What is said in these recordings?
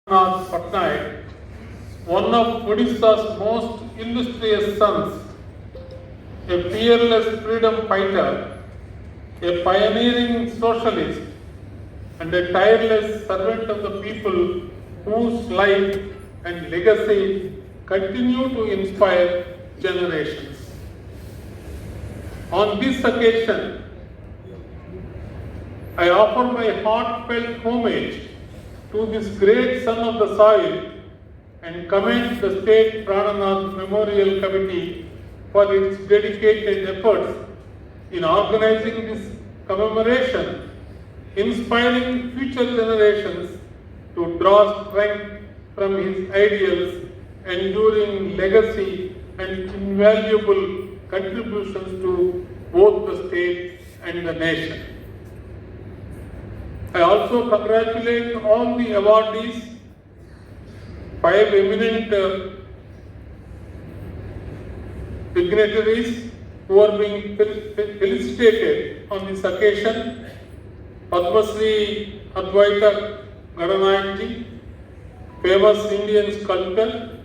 Patnaik, one of Odisha's most illustrious sons, a fearless freedom fighter, a pioneering socialist, and a tireless servant of the people whose life and legacy continue to inspire generations. On this occasion, I offer my heartfelt homage to this great son of the soil and commend the State Prananath Memorial Committee for its dedicated efforts in organizing this commemoration, inspiring future generations to draw strength from his ideals, enduring legacy and invaluable contributions to both the state and the nation. I also congratulate all the awardees, 5 eminent dignitaries who are being felicitated on this occasion. Padma Shri Advaita Gadanayakji, famous Indian sculptor,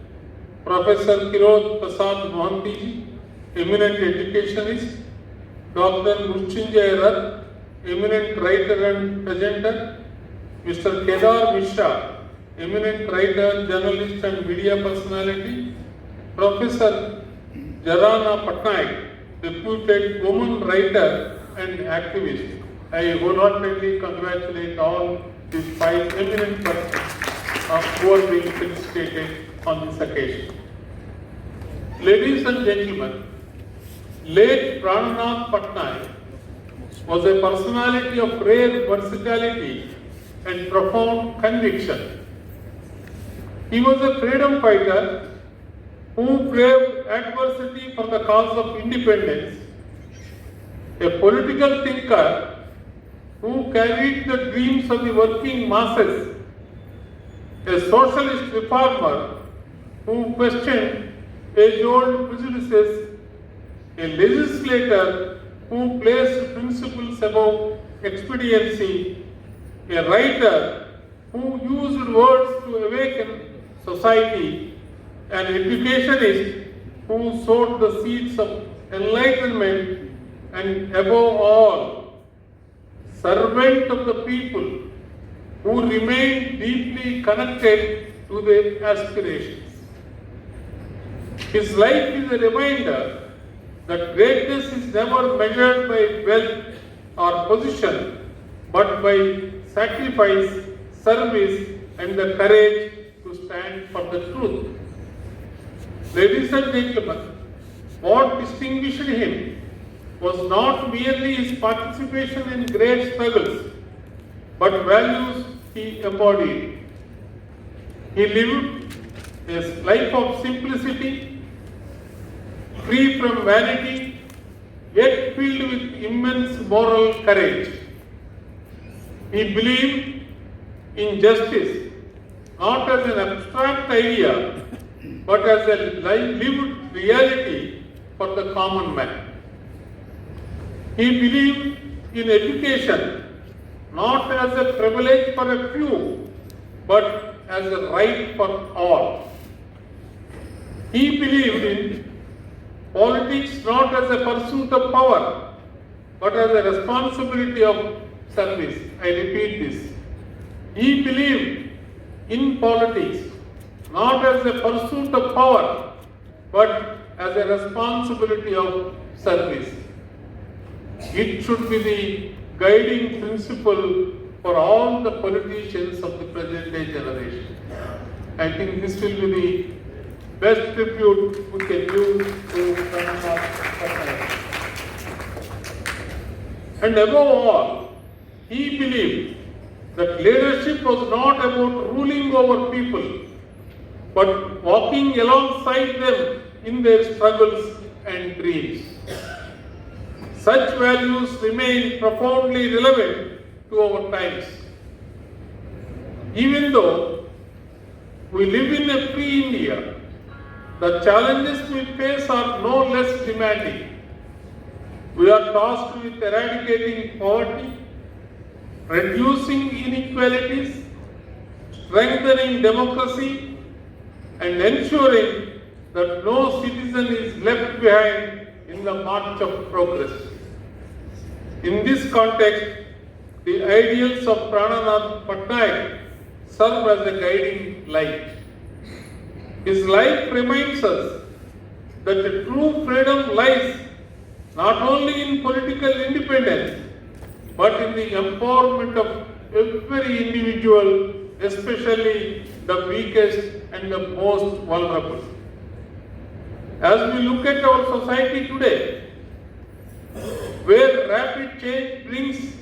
Professor Kirod Prasad Mohantiji, eminent educationist, Dr. Murchinjay Rath, eminent writer and presenter, Mr. Kedar Mishra, eminent writer, journalist and media personality, Professor Jarana Patnaik, reputed woman writer and activist. I wholeheartedly congratulate all these 5 eminent persons who are being felicitated on this occasion. Ladies and gentlemen, late Prananath Patnaik was a personality of rare versatility and profound conviction. He was a freedom fighter who braved adversity for the cause of independence, a political thinker who carried the dreams of the working masses, a socialist reformer who questioned age-old prejudices, a legislator who placed principles above expediency, a writer who used words to awaken society, an educationist who sowed the seeds of enlightenment, and above all, servant of the people who remained deeply connected to their aspirations. His life is a reminder that greatness is never measured by wealth or position, but by sacrifice, service, and the courage to stand for the truth. Ladies and gentlemen, what distinguished him was not merely his participation in great struggles, but values he embodied. He lived a life of simplicity, free from vanity, yet filled with immense moral courage. He believed in justice, not as an abstract idea, but as a lived reality for the common man. He believed in education, not as a privilege for a few, but as a right for all. He believed in politics not as a pursuit of power, but as a responsibility of service. I repeat this. He believed in politics not as a pursuit of power, but as a responsibility of service. It should be the guiding principle for all the politicians of the present day generation. I think this will be the best tribute we can do to Prananath Patnaik. And above all, he believed that leadership was not about ruling over people, but walking alongside them in their struggles and dreams. Such values remain profoundly relevant to our times. Even though we live in a free India, the challenges we face are no less demanding. We are tasked with eradicating poverty, reducing inequalities, strengthening democracy and ensuring that no citizen is left behind in the march of progress. In this context, the ideals of Prananath Patnaik serve as a guiding light. His life reminds us that the true freedom lies not only in political independence, but in the empowerment of every individual, especially the weakest and the most vulnerable. As we look at our society today, where rapid change brings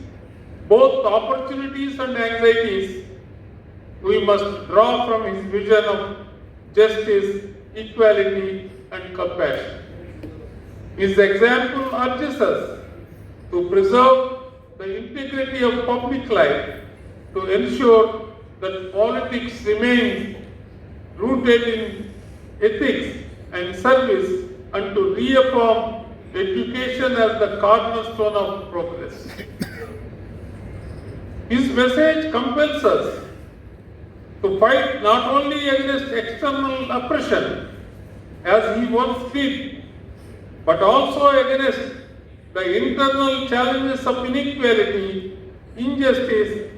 both opportunities and anxieties, we must draw from his vision of justice, equality, and compassion. His example urges us to preserve the integrity of public life, to ensure that politics remains rooted in ethics and service, and to reaffirm education as the cornerstone of progress. His message compels us to fight not only against external oppression, as he once did, but also against the internal challenges of inequality, injustice,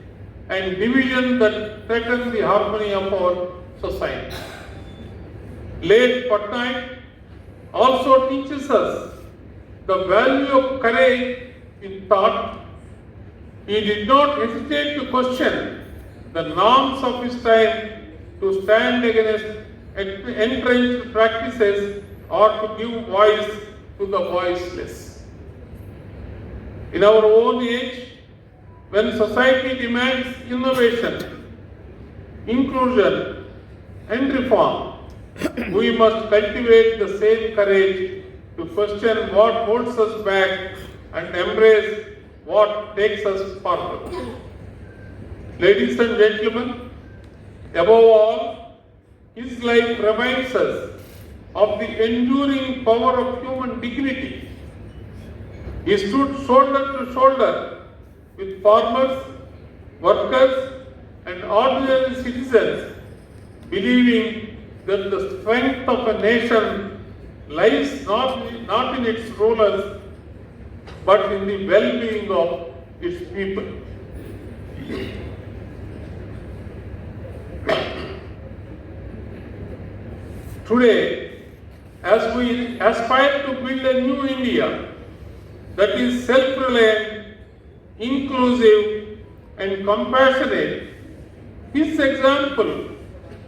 and division that threaten the harmony of our society. Late Patnaik also teaches us the value of courage in thought. He did not hesitate to question the norms of his time, to stand against entrenched practices, or to give voice to the voiceless. In our own age, when society demands innovation, inclusion, and reform, we must cultivate the same courage to question what holds us back and embrace what takes us forward. Ladies and gentlemen, above all, his life reminds us of the enduring power of human dignity. He stood shoulder to shoulder with farmers, workers, and ordinary citizens, believing that the strength of a nation lies not in its rulers, but in the well-being of its people. Today, as we aspire to build a new India that is self-reliant, inclusive, and compassionate, his example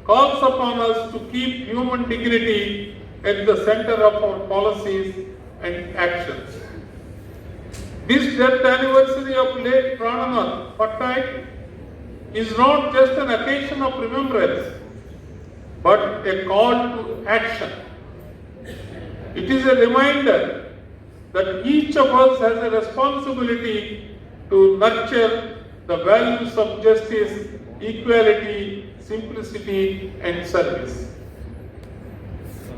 calls upon us to keep human dignity at the center of our policies and actions. This death anniversary of late Prananath Patnaik is not just an occasion of remembrance, but a call to action. It is a reminder that each of us has a responsibility to nurture the values of justice, equality, simplicity, and service.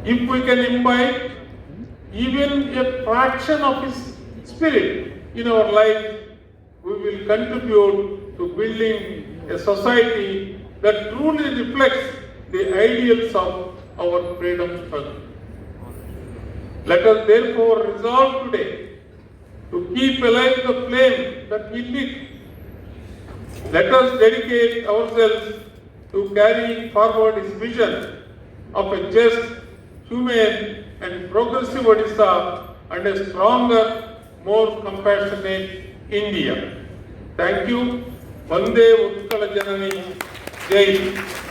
If we can imbibe even a fraction of his spirit in our life, we will contribute to building a society that truly reflects the ideals of our freedom struggle. Let us therefore resolve today to keep alive the flame that he lit. Let us dedicate ourselves to carrying forward his vision of a just, humane, and progressive Odisha and a stronger, more compassionate India. Thank you. Vande Utkala Janani. Jai Hind.